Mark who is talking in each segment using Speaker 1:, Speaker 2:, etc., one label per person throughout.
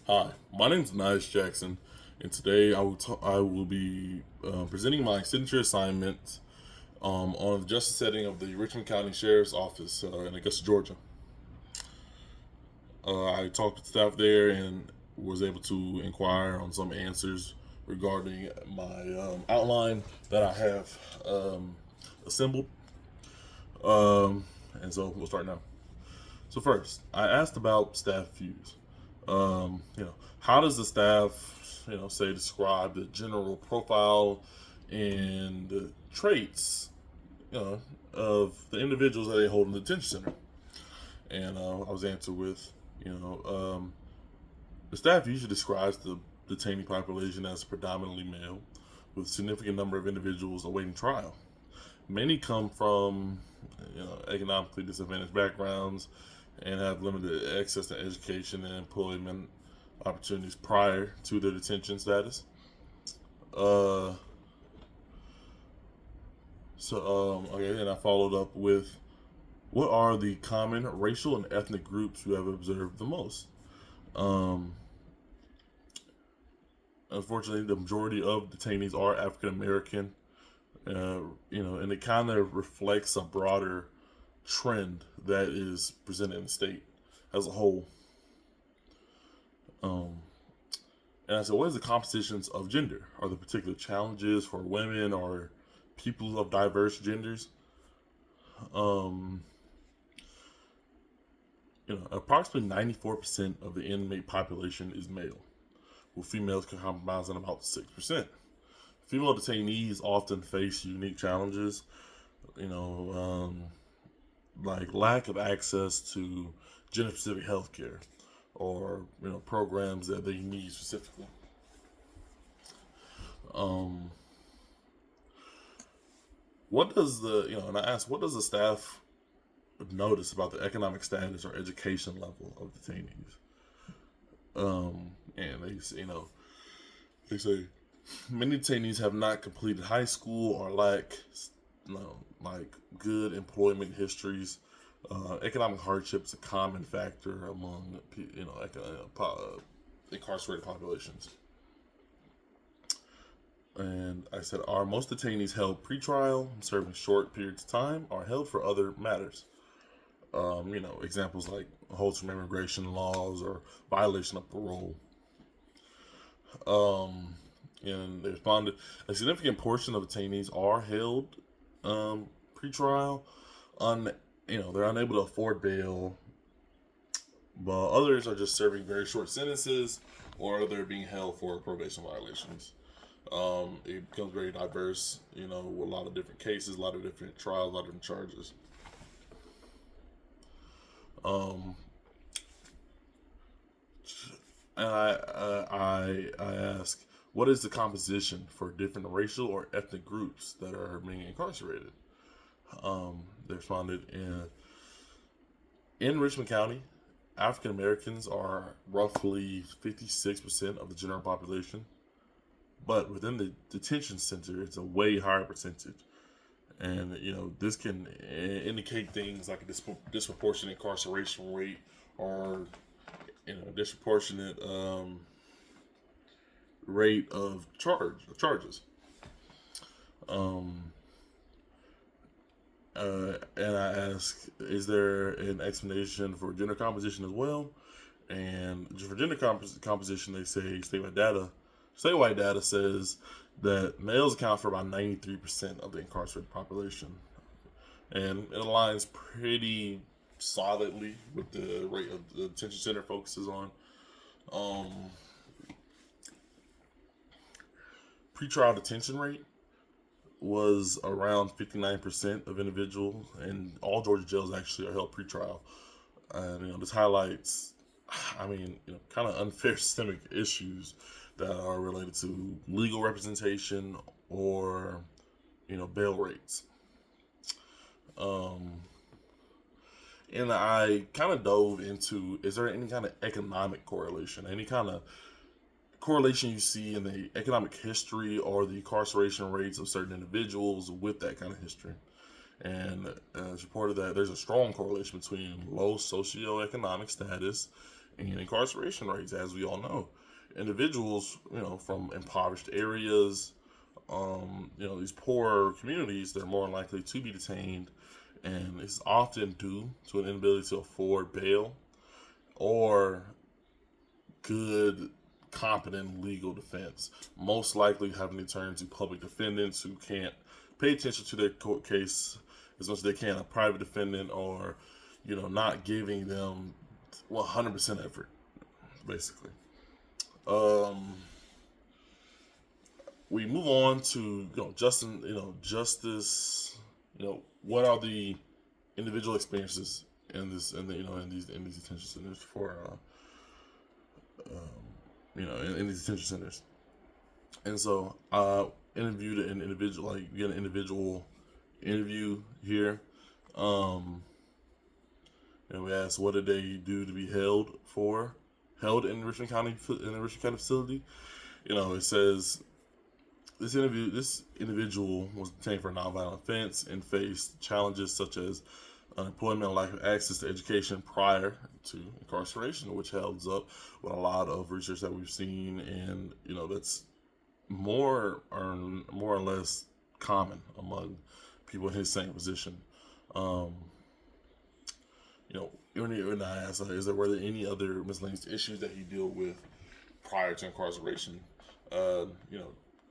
Speaker 1: Hi, my name is Nice Jackson, and today I will be presenting my signature assignment on the justice setting of the Richmond County Sheriff's Office in Augusta, Georgia. I talked with staff there and was able to inquire on some answers regarding my outline that I have assembled. Um, and so we'll start now. So first, I asked about staff views. How does the staff, say describe the general profile and the traits, of the individuals that they hold in the detention center? And I was answered with, you know, um, the staff usually describes the detainee population as predominantly male, with a significant number of individuals awaiting trial. Many come from economically disadvantaged backgrounds and have limited access to education and employment opportunities prior to their detention status. Uh, okay, and I followed up with what are the common racial and ethnic groups you have observed the most? Um, Unfortunately, the majority of detainees are African American, and it kind of reflects a broader trend that is presented in the state as a whole. Um, and I said, what is the compositions of gender? Are there particular challenges for women or people of diverse genders? Um, Approximately 94% of the inmate population is male, with females comprising about 6%. Female detainees often face unique challenges, you know, um, like lack of access to gender-specific health care or programs that they need specifically. Um, what does and I asked, what does the staff notice about the economic status or education level of detainees? And they say many detainees have not completed high school or lack, like good employment histories. Economic hardship is a common factor among incarcerated populations. And I said, are most detainees held pretrial, serving short periods of time, or held for other matters? Examples like holds from immigration laws or violation of parole. Um, and they responded, a significant portion of detainees are held pretrial. On they're unable to afford bail, but others are just serving very short sentences, or they're being held for probation violations. It becomes very diverse, with a lot of different cases, a lot of different trials, a lot of different charges. Um, and I ask, what is the composition for different racial or ethnic groups that are being incarcerated? They responded in Richmond County, African Americans are roughly 56% of the general population, but within the detention center, it's a way higher percentage. And this can indicate things like a disproportionate incarceration rate or disproportionate rate of charges. Um, and I ask, is there an explanation for gender composition as well? And for gender composition, they say statewide data says that males account for about 93% of the incarcerated population, and it aligns pretty solidly with the rate of the detention center focuses on. Um, Pretrial detention rate was around 59% of individuals, and all Georgia jails actually are held pretrial. And this highlights, kind of unfair systemic issues that are related to legal representation or bail rates. Um, and I kind of dove into, is there any kind of economic correlation, any kind of correlation you see in the economic history or the incarceration rates of certain individuals with that kind of history? And it's reported that there's a strong correlation between low socioeconomic status and incarceration rates, as we all know. Individuals, from impoverished areas, these poor communities, they're more likely to be detained, and it's often due to an inability to afford bail or good, competent legal defense. Most likely having to turn to public defendants who can't pay attention to their court case as much as they can, a private defendant, or not giving them 100% effort, basically. We move on to justice. What are the individual experiences in this in these detention centers for in these detention centers. And so interviewed an individual, like get an individual interview here. And we asked, what did they do to be held in Richmond County facility? It says this individual was detained for a nonviolent offense and faced challenges such as unemployment and lack of access to education prior to incarceration, which holds up with a lot of research that we've seen, and that's more or less common among people in his same position. When I asked, were there any other miscellaneous issues that he dealt with prior to incarceration?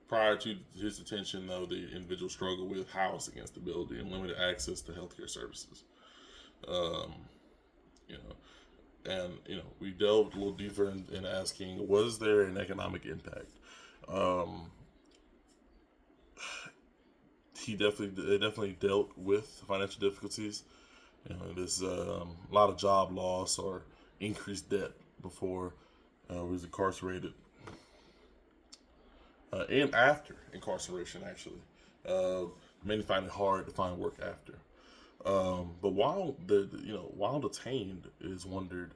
Speaker 1: Prior to his detention, though, the individual struggled with housing instability and limited access to healthcare services. We delved a little deeper in asking, was there an economic impact? They definitely dealt with financial difficulties. There's a lot of job loss or increased debt before he was incarcerated. And after incarceration, actually. Many find it hard to find work after. But while detained, it is wondered,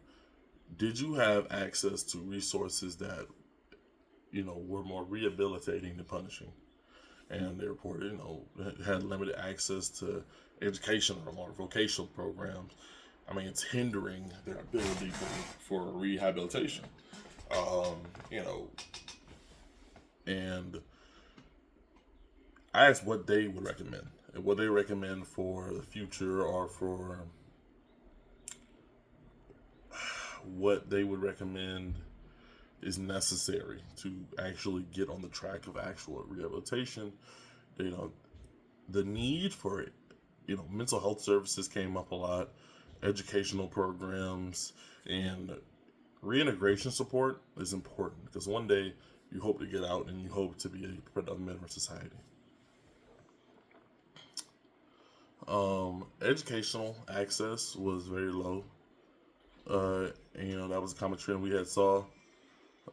Speaker 1: did you have access to resources that were more rehabilitating than punishing? And they reported, had limited access to educational or vocational programs. I mean, it's hindering their ability for rehabilitation. And I asked what they would recommend, and what they recommend for the future, or for what they would recommend is necessary to actually get on the track of actual rehabilitation. The need for it, mental health services came up a lot, educational programs, and reintegration support is important, because one day you hope to get out and you hope to be a productive member of society. Educational access was very low. That was a common trend we had saw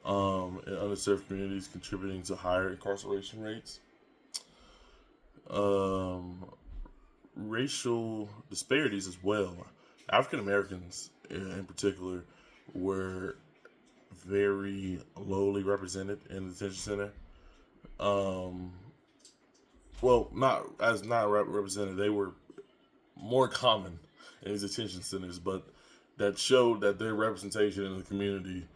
Speaker 1: in underserved communities, contributing to higher incarceration rates. Racial disparities as well. African Americans in particular were very lowly represented in the detention center. Not represented. They were more common in these detention centers, but that showed that their representation in the community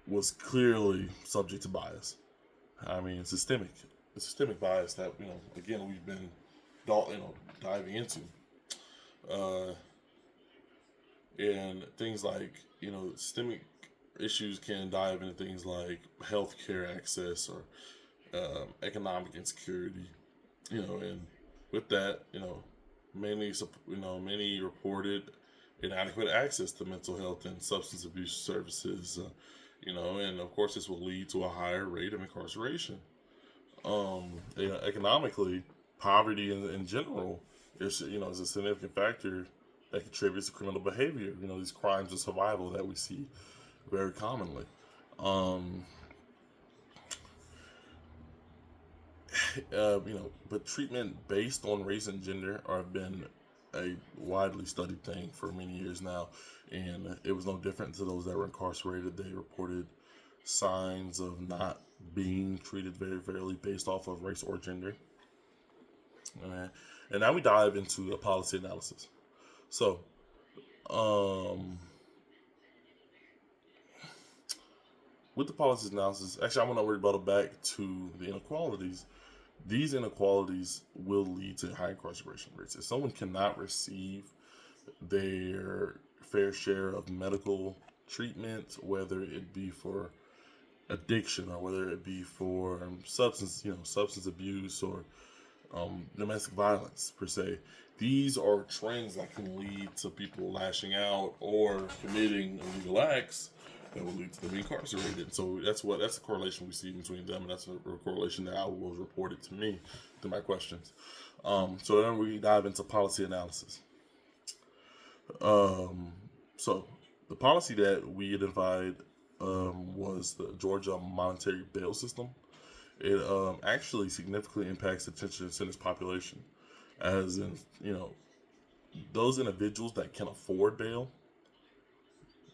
Speaker 1: was clearly subject to bias. I mean, systemic bias that again we've been diving into, and things like systemic issues can dive into things like healthcare access or economic insecurity, and with that, many reported inadequate access to mental health and substance abuse services, and of course this will lead to a higher rate of incarceration. Economically, poverty in general is a significant factor that contributes to criminal behavior. These crimes of survival that we see very commonly. But treatment based on race and gender have been a widely studied thing for many years now, and it was no different to those that were incarcerated. They reported signs of not being treated very fairly based off of race or gender. And now we dive into a policy analysis. So, with the policy analysis, actually, I'm going to rebuttal back to the inequalities. These inequalities will lead to high incarceration rates. If someone cannot receive their fair share of medical treatment, whether it be for addiction or whether it be for substance abuse or domestic violence per se, these are trends that can lead to people lashing out or committing illegal acts that will lead to them being incarcerated. So that's the correlation we see between them, and that's a correlation that was reported to me through my questions. So then we dive into policy analysis. So the policy that we identified was the Georgia monetary bail system. It actually significantly impacts the detention sentence population, as in, those individuals that can afford bail,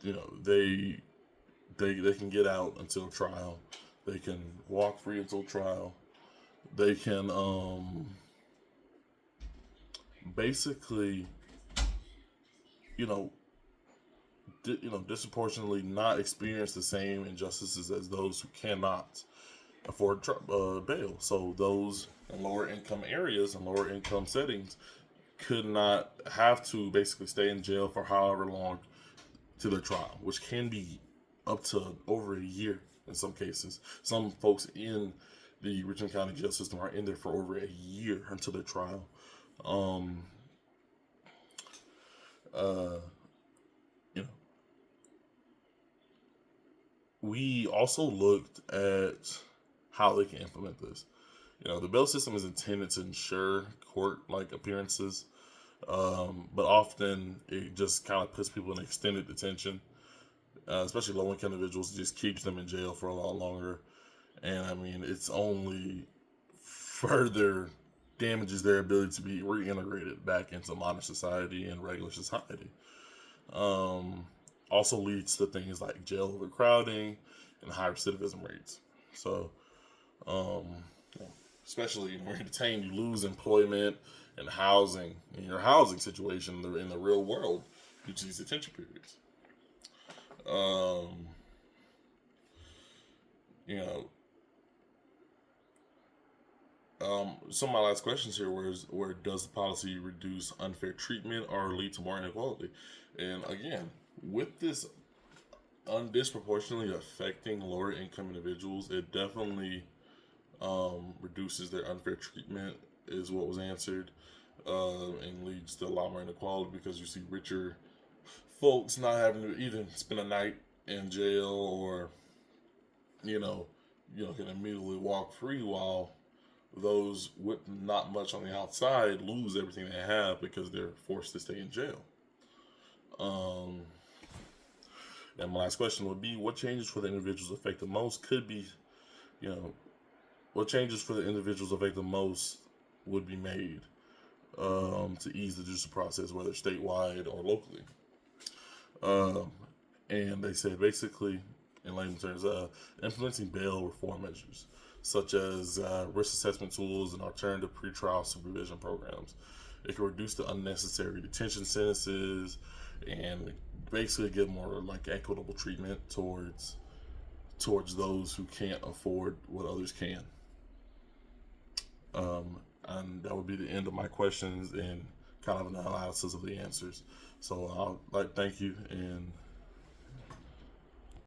Speaker 1: they can get out until trial. They can walk free until trial. They can basically, disproportionately not experience the same injustices as those who cannot afford bail. So those in lower income areas and lower income settings could not have to basically stay in jail for however long to their trial, which can be up to over a year in some cases. Some folks in the Richmond County jail system are in there for over a year until their trial. We also looked at how they can implement this. The bail system is intended to ensure court-like appearances, but often it just kind of puts people in extended detention, especially low-income individuals. It just keeps them in jail for a lot longer, and I mean, it's only further damages their ability to be reintegrated back into modern society and regular society. Also leads to things like jail overcrowding and high recidivism rates. So, especially when you're detained, you lose employment and housing in your housing situation in the real world due to these detention periods. Some of my last questions here was, where does the policy reduce unfair treatment or lead to more inequality? And again, with this disproportionately affecting lower income individuals, it definitely reduces their unfair treatment, is what was answered, and leads to a lot more inequality because you see richer folks not having to either spend a night in jail or can immediately walk free, while those with not much on the outside lose everything they have because they're forced to stay in jail. And my last question would be, what changes for the individuals affected most could be, what changes for the individuals affected most would be made to ease the judicial process, whether statewide or locally. And they said basically, in layman terms, implementing bail reform measures, such as risk assessment tools and alternative pretrial supervision programs. It can reduce the unnecessary detention sentences and basically give more equitable treatment towards those who can't afford what others can. And that would be the end of my questions and kind of an analysis of the answers. So I'll thank you, and